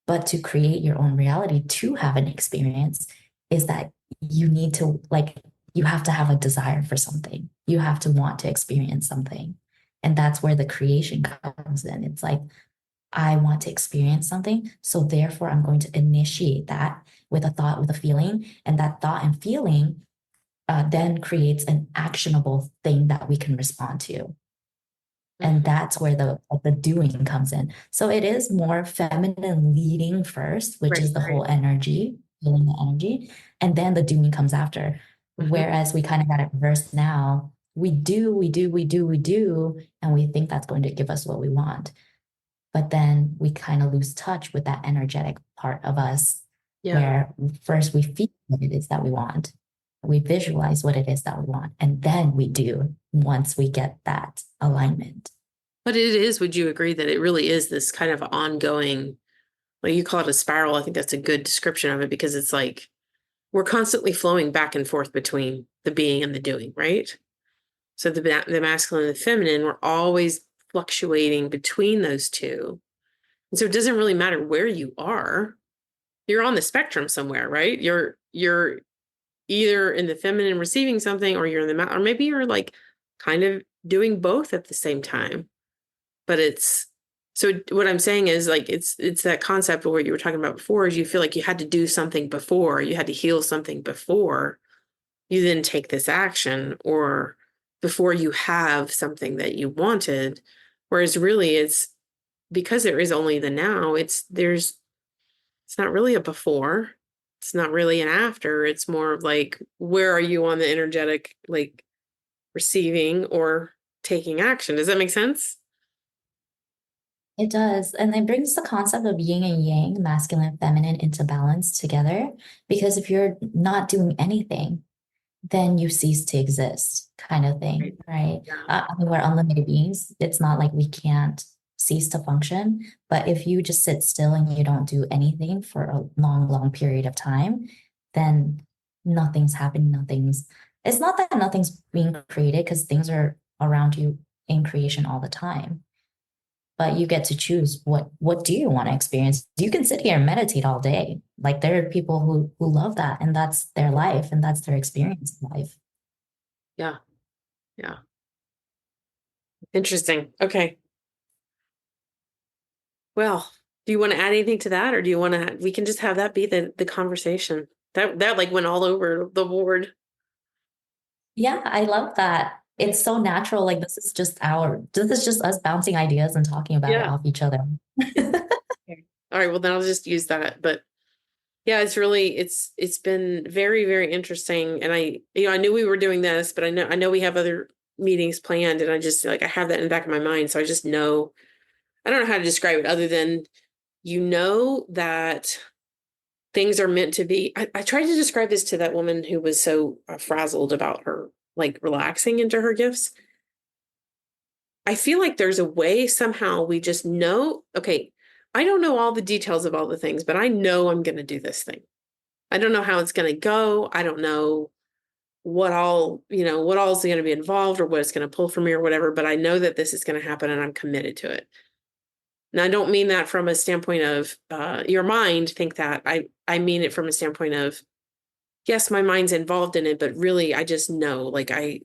Speaker 2: but to create your own reality, to have an experience, is that you need to, like, you have to have a desire for something. You have to want to experience something. And that's where the creation comes in. It's like, I want to experience something. So therefore, I'm going to initiate that with a thought, with a feeling. And that thought and feeling then creates an actionable thing that we can respond to. And
Speaker 1: Mhm.
Speaker 2: that's where the doing comes in. So it is more feminine leading first, which
Speaker 1: Right,
Speaker 2: is the
Speaker 1: right.
Speaker 2: whole energy, feeling the energy, and then the doing comes after.
Speaker 1: Mhm.
Speaker 2: Whereas we kind of got it reversed now. We do, and we think that's going to give us what we want. But then we kind of lose touch with that energetic part of us
Speaker 1: Yeah.
Speaker 2: where first we feel what it is that we want. We visualize what it is that we want, and then we do once we get that alignment.
Speaker 1: But it is, would you agree that it really is this kind of ongoing, like you call it a spiral? I think that's a good description of it because it's like we're constantly flowing back and forth between the being and the doing, right? So the masculine and the feminine, we're always fluctuating between those two. And so it doesn't really matter where you are. You're on the spectrum somewhere, right? You're either in the feminine receiving something or you're in the or maybe you're like kind of doing both at the same time. But it's so what I'm saying is like it's that concept of what you were talking about before is you feel like you had to do something before, you had to heal something before you then take this action or before you have something that you wanted. Whereas really it's because there is only the now, it's not really a before. It's not really an after. It's more of like, where are you on the energetic, like receiving or taking action? Does that make sense?
Speaker 2: It does. And it brings the concept of yin and yang, masculine and feminine, into balance together. Because if you're not doing anything, then you cease to exist, kind of
Speaker 1: Right.
Speaker 2: thing, right?
Speaker 1: Yeah.
Speaker 2: I mean, we're unlimited beings. It's not like we can't cease to function. But if you just sit still and you don't do anything for a long, long period of time, then nothing's happening. It's not that nothing's being created because things are around you in creation all the time, but you get to choose what do you want to experience. You can sit here and meditate all day. Like there are people who love that and that's their life and that's their experience in life.
Speaker 1: Yeah. Yeah. Interesting. Okay. Well, do you want to add anything to that or do you want to we can just have that be the conversation. That like went all over the board.
Speaker 2: Yeah, I love that. It's so natural. Like this is just us bouncing ideas and talking about it
Speaker 1: Yeah.
Speaker 2: off each other.
Speaker 1: Yeah. Okay. All right, well then I'll just use that. But yeah, it's been very, very interesting. And I knew we were doing this, but I know we have other meetings planned and I just like I have that in the back of my mind. So I just know I don't know how to describe it other than that things are meant to be. I tried to describe this to that woman who was so frazzled about her like relaxing into her gifts. I feel like there's a way somehow we just know, okay, I don't know all the details of all the things, but I know I'm going to do this thing. I don't know how it's going to go. I don't know what all is going to be involved or what it's going to pull from me or whatever, but I know that this is going to happen and I'm committed to it. And I don't mean that from a standpoint of your mind think that. I mean it from a standpoint of yes, my mind's involved in it, but really I just know I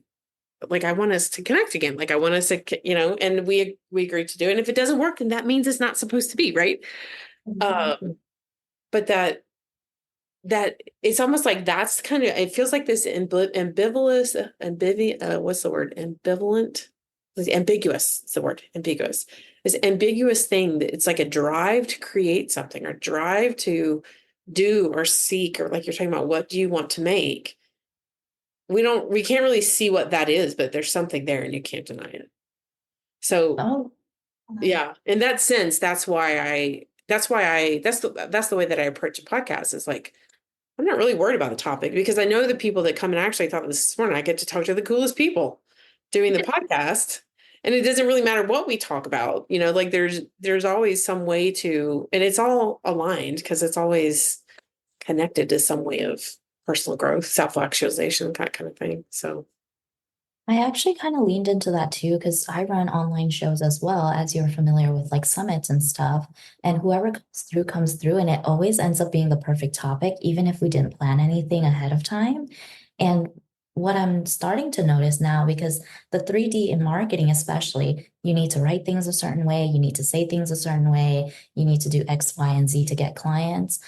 Speaker 1: want us to connect again. Like I want us to and we agreed to do it. And if it doesn't work, then that means it's not supposed to be, right?
Speaker 2: Exactly.
Speaker 1: Um, but that it's almost like that's kind of it feels like this what's the word? Ambivalent, ambiguous is the word, ambiguous. this ambiguous thing that it's like a drive to create something or drive to do or seek, or like you're talking about, what do you want to make? We can't really see what that is, but there's something there and you can't deny it. So
Speaker 2: Oh,
Speaker 1: yeah, in that sense, that's the way that I approach a podcast, is like, I'm not really worried about the topic because I know the people that come, and actually I thought this morning, I get to talk to the coolest people doing the podcast. And it doesn't really matter what we talk about, like there's always some way to, and it's all aligned because it's always connected to some way of personal growth, self-actualization, that kind of thing. So
Speaker 2: I actually kind of leaned into that too, because I run online shows as well, as you're familiar with like summits and stuff. And whoever comes through, and it always ends up being the perfect topic, even if we didn't plan anything ahead of time. And what I'm starting to notice now, because the 3D in marketing, especially, you need to write things a certain way, you need to say things a certain way, you need to do X, Y, and Z to get clients.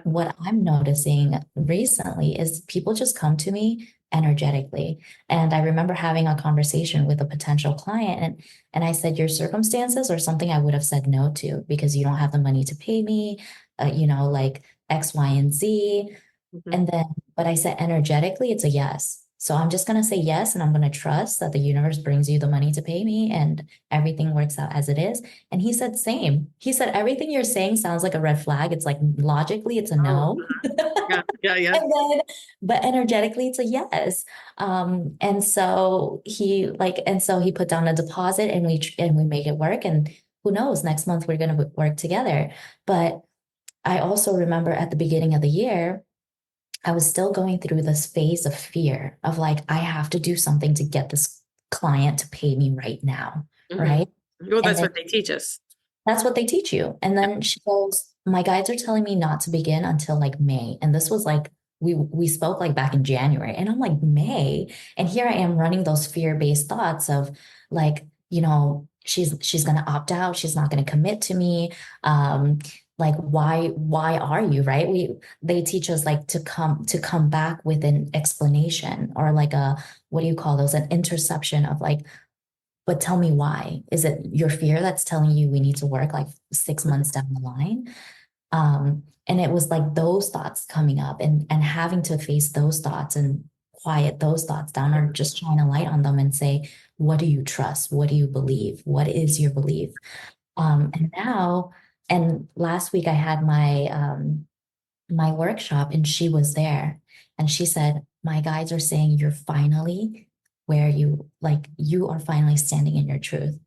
Speaker 2: What I'm noticing recently is people just come to me energetically. And I remember having a conversation with a potential client, and I said, your circumstances are something I would have said no to because you don't have the money to pay me, like X, Y, and Z.
Speaker 1: mhm.
Speaker 2: And then, but I said energetically, it's a yes. So I'm just going to say yes, and I'm going to trust that the universe brings you the money to pay me and everything works out as it is. And he said, same. He said, everything you're saying sounds like a red flag. It's like logically, it's a
Speaker 1: Oh,
Speaker 2: no.
Speaker 1: yeah, yeah, yeah.
Speaker 2: And then, but energetically, it's a yes. And so he put down a deposit, and we make it work. And who knows, next month we're going to work together. But I also remember at the beginning of the year, I was still going through this phase of fear of like, I have to do something to get this client to pay me right now.
Speaker 1: Hmm.
Speaker 2: Right.
Speaker 1: Well,
Speaker 2: And
Speaker 1: that's
Speaker 2: then
Speaker 1: what they teach us.
Speaker 2: that's what they teach you. And
Speaker 1: Yeah.
Speaker 2: then she goes, my guides are telling me not to begin until like May. And this was like, we spoke like back in January. And I'm like, May. And here I am running those fear-based thoughts of like, she's gonna opt out, she's not gonna commit to me. Like why are you, right? They teach us like to come back with an explanation, or like a, what do you call those? An interception of like, but tell me why. Is it your fear that's telling you we need to work like 6 months down the line? And it was like those thoughts coming up, and having to face those thoughts and quiet those thoughts down, or just shine a light on them and say, what do you trust? What do you believe? What is your belief? And last week I had my workshop, and she was there, and she said, my guides are saying you're finally where you are finally standing in your truth.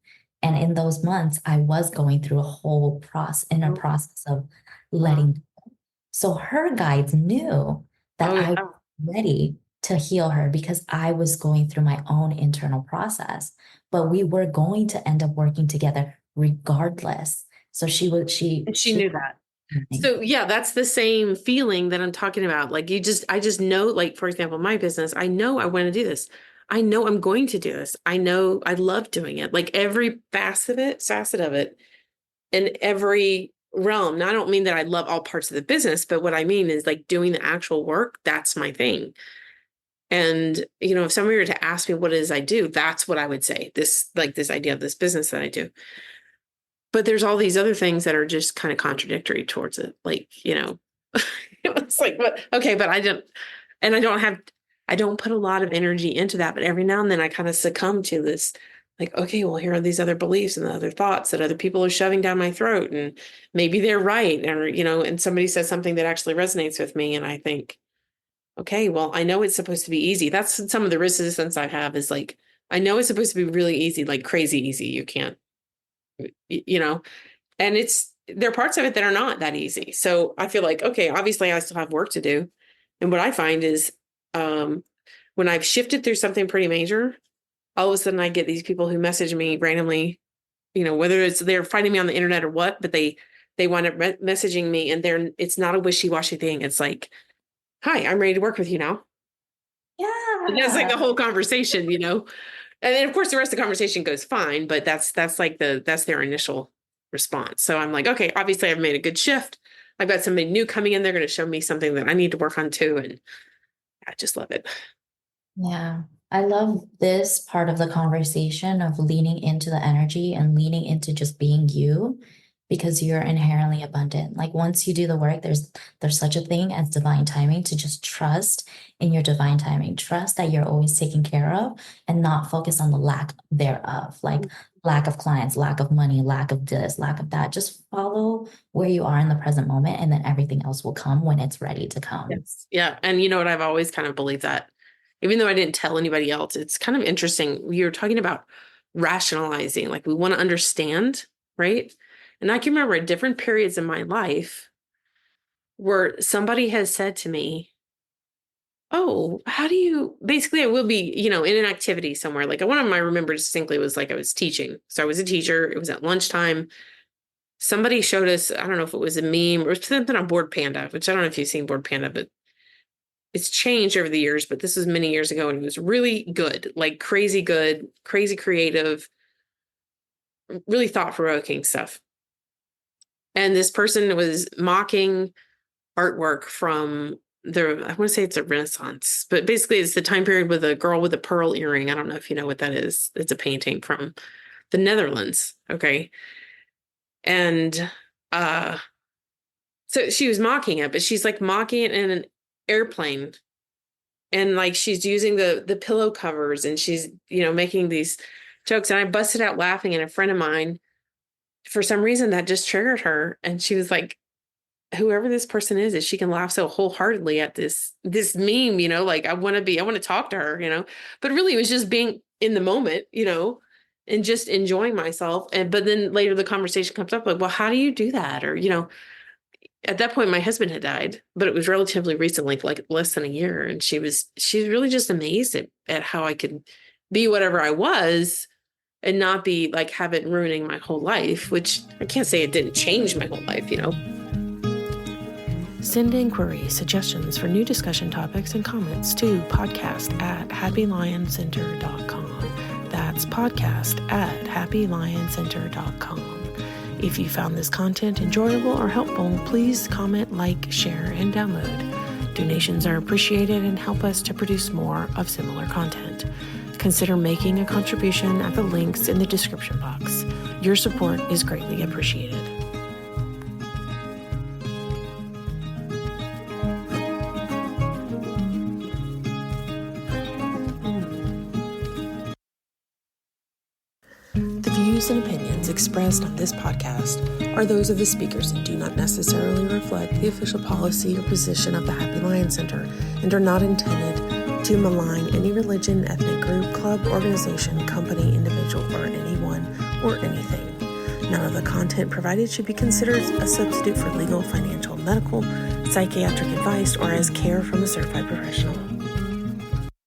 Speaker 2: And in those months I was going through a whole inner process of
Speaker 1: Wow.
Speaker 2: letting. So her guides knew that
Speaker 1: Oh
Speaker 2: I was
Speaker 1: yeah.
Speaker 2: ready to heal her because I was going through my own internal process, but we were going to end up working together regardless. So
Speaker 1: And she knew that. So yeah, that's the same feeling that I'm talking about. Like I just know, like, for example, my business, I know I want to do this. I know I'm going to do this. I know I love doing it. Like every facet of it, in every realm. Now, I don't mean that I love all parts of the business, but what I mean is like doing the actual work, that's my thing. And, if somebody were to ask me what it is I do, that's what I would say. This idea of this business that I do. But there's all these other things that are just kind of contradictory towards it. Like, it's like, what? Okay, but and I don't put a lot of energy into that. But every now and then I kind of succumb to this, like, okay, well, here are these other beliefs and other thoughts that other people are shoving down my throat. And maybe they're right. Or, and somebody says something that actually resonates with me. And I think, okay, well, I know it's supposed to be easy. That's some of the resistance I have, is like, I know it's supposed to be really easy, like crazy easy. You can't, you know, and there are parts of it that are not that easy. So I feel like, okay, obviously I still have work to do. And what I find is, um, when I've shifted through something pretty major, all of a sudden I get these people who message me randomly, whether it's they're finding me on the internet or what, but they wind up messaging me, and it's not a wishy-washy thing. It's like, hi, I'm ready to work with you now. And that's like
Speaker 2: Yeah.
Speaker 1: the whole conversation. And then of course the rest of the conversation goes fine, but that's their initial response. So I'm like, okay, obviously I've made a good shift. I've got somebody new coming in. They're going to show me something that I need to work on too. And I just love it.
Speaker 2: Yeah. I love this part of the conversation of leaning into the energy and leaning into just being you because you're inherently abundant. Like once you do the work, there's such a thing as divine timing to just trust in your divine timing. Trust that you're always taken care of and not focus on the lack thereof, like lack of clients, lack of money, lack of this, lack of that. Just follow where you are in the present moment and then everything else will come when it's ready to come.
Speaker 1: Yes. Yeah. And you know what? I've always kind of believed that. Even though I didn't tell anybody else, it's kind of interesting. We were talking about rationalizing, like we want to understand, right? And I can remember at different periods in my life where somebody has said to me, oh, how do you basically, I will be, in an activity somewhere. Like one of them I remember distinctly was like I was teaching. So I was a teacher. It was at lunchtime. Somebody showed us, I don't know if it was a meme or something on Board Panda, which I don't know if you've seen Board Panda, but it's changed over the years, but this was many years ago and it was really good, like crazy good, crazy creative, really thought-provoking stuff. And this person was mocking artwork from I want to say it's a Renaissance, but basically it's the time period with a girl with a pearl earring. I don't know if you know what that is. It's a painting from the Netherlands. Okay. And so she was mocking it, but she's like mocking it in an airplane. And like she's using the pillow covers and she's, making these jokes. And I busted out laughing, and a friend of mine, for some reason that just triggered her. And she was like, whoever this person is she can laugh so wholeheartedly at this meme, like I want to talk to her, but really it was just being in the moment, and just enjoying myself. But then later the conversation comes up like, well, how do you do that? Or, at that point my husband had died, but it was relatively recently, like less than a year. And she's really just amazed at how I could be whatever I was and not be like, have it ruining my whole life, which I can't say it didn't change my whole life, Send inquiries, suggestions for new discussion topics, and comments to podcast@happylioncenter.com. That's podcast@happylioncenter.com. If you found this content enjoyable or helpful, please comment, like, share, and download. Donations are appreciated and help us to produce more of similar content. Consider making a contribution at the links in the description box. Your support is greatly appreciated. The views and opinions expressed on this podcast are those of the speakers and do not necessarily reflect the official policy or position of the Happy Lion Center and are not intended to malign any religion, ethnic group, club, organization, company, individual, or anyone or anything. None of the content provided should be considered a substitute for legal, financial, medical, psychiatric advice or as care from a certified professional.